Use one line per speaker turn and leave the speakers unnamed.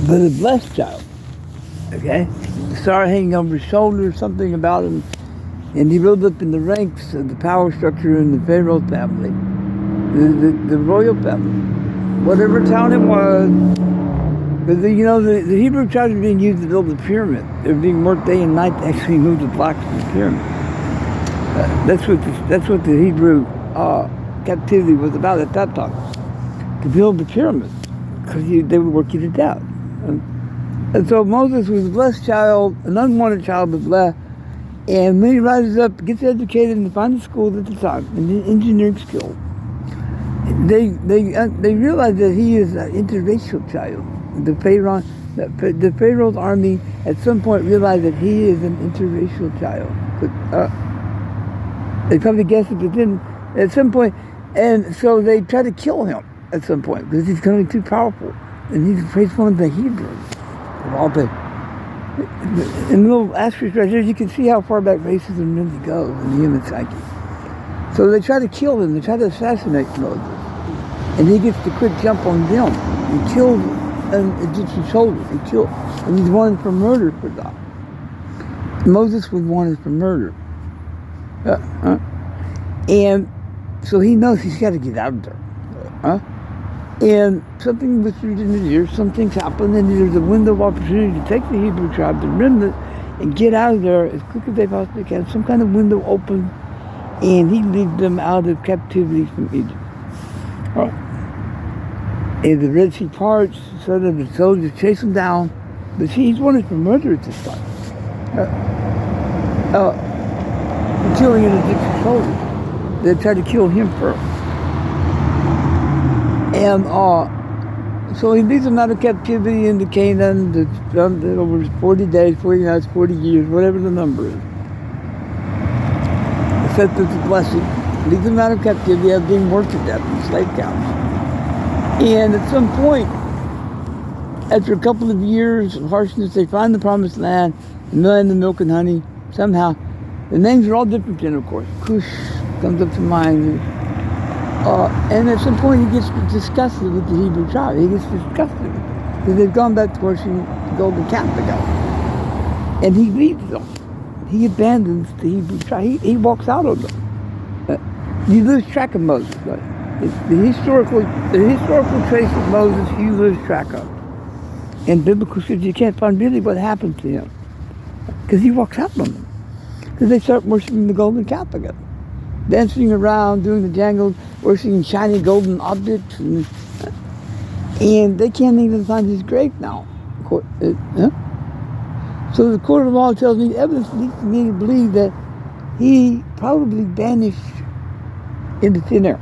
but a blessed child. Okay? The star hanging over his shoulder, something about him. And he rose up in the ranks of the power structure in the Pharaoh family, the royal family. Whatever town it was, because the Hebrew tribes were being used to build the pyramid. They were being worked day and night to actually move the blocks of the pyramid. That's what the Hebrew captivity was about at that time, to build the pyramid, because they would work you to death. And so Moses was a blessed child, an unwanted child, but blessed. And when he rises up, gets educated in the finest schools at the time, in the engineering skill, they realize that he is an interracial child. The Pharaoh's army at some point realized that he is an interracial child. But, they probably guessed it, but then at some point, and so they try to kill him at some point because he's going to be too powerful, and he's one of the Hebrews of all the. In the little asterisk right here, you can see how far back racism really goes in the human psyche. So they try to kill him. They try to assassinate Moses, and he gets the quick jump on them. He kills an Egyptian soldier. And he's wanted for murder for that. Moses was wanted for murder. And so he knows he's got to get out of there. And something whispers in his ear, some things happen, and there's a window of opportunity to take the Hebrew tribe, the remnant, and get out of there as quick as they possibly can. Some kind of window open, and he leads them out of captivity from Egypt. And the Red Sea parts, so that the soldiers chase him down. But see, he's wanted for murder at this time. Killing an Egyptian soldier. They tried to kill him first. And so he leads them out of captivity into Canaan. It's done over 40 days, 40 nights, 40 years, whatever the number is. Except it's a blessing. Leads them out of captivity, as being worked to death in slave camps. And at some point, after a couple of years of harshness, they find the promised land, the land of milk and honey. Somehow, the names are all different then, of course. Cush comes up to mind. And at some point he gets disgusted with the Hebrew tribe. He gets disgusted because they've gone back to worshiping the golden calf again. And he leaves them. He abandons the Hebrew tribe. He walks out on them. You lose track of Moses. Right? The historical trace of Moses you lose track of. And biblical scripture, you can't find really what happened to him. Because he walks out on them. Because they start worshiping the golden calf again. Dancing around, doing the jangles, worshiping shiny golden objects, and they can't even find his grave now. So the court of law tells me, evidence leads me to believe that he probably vanished into thin air.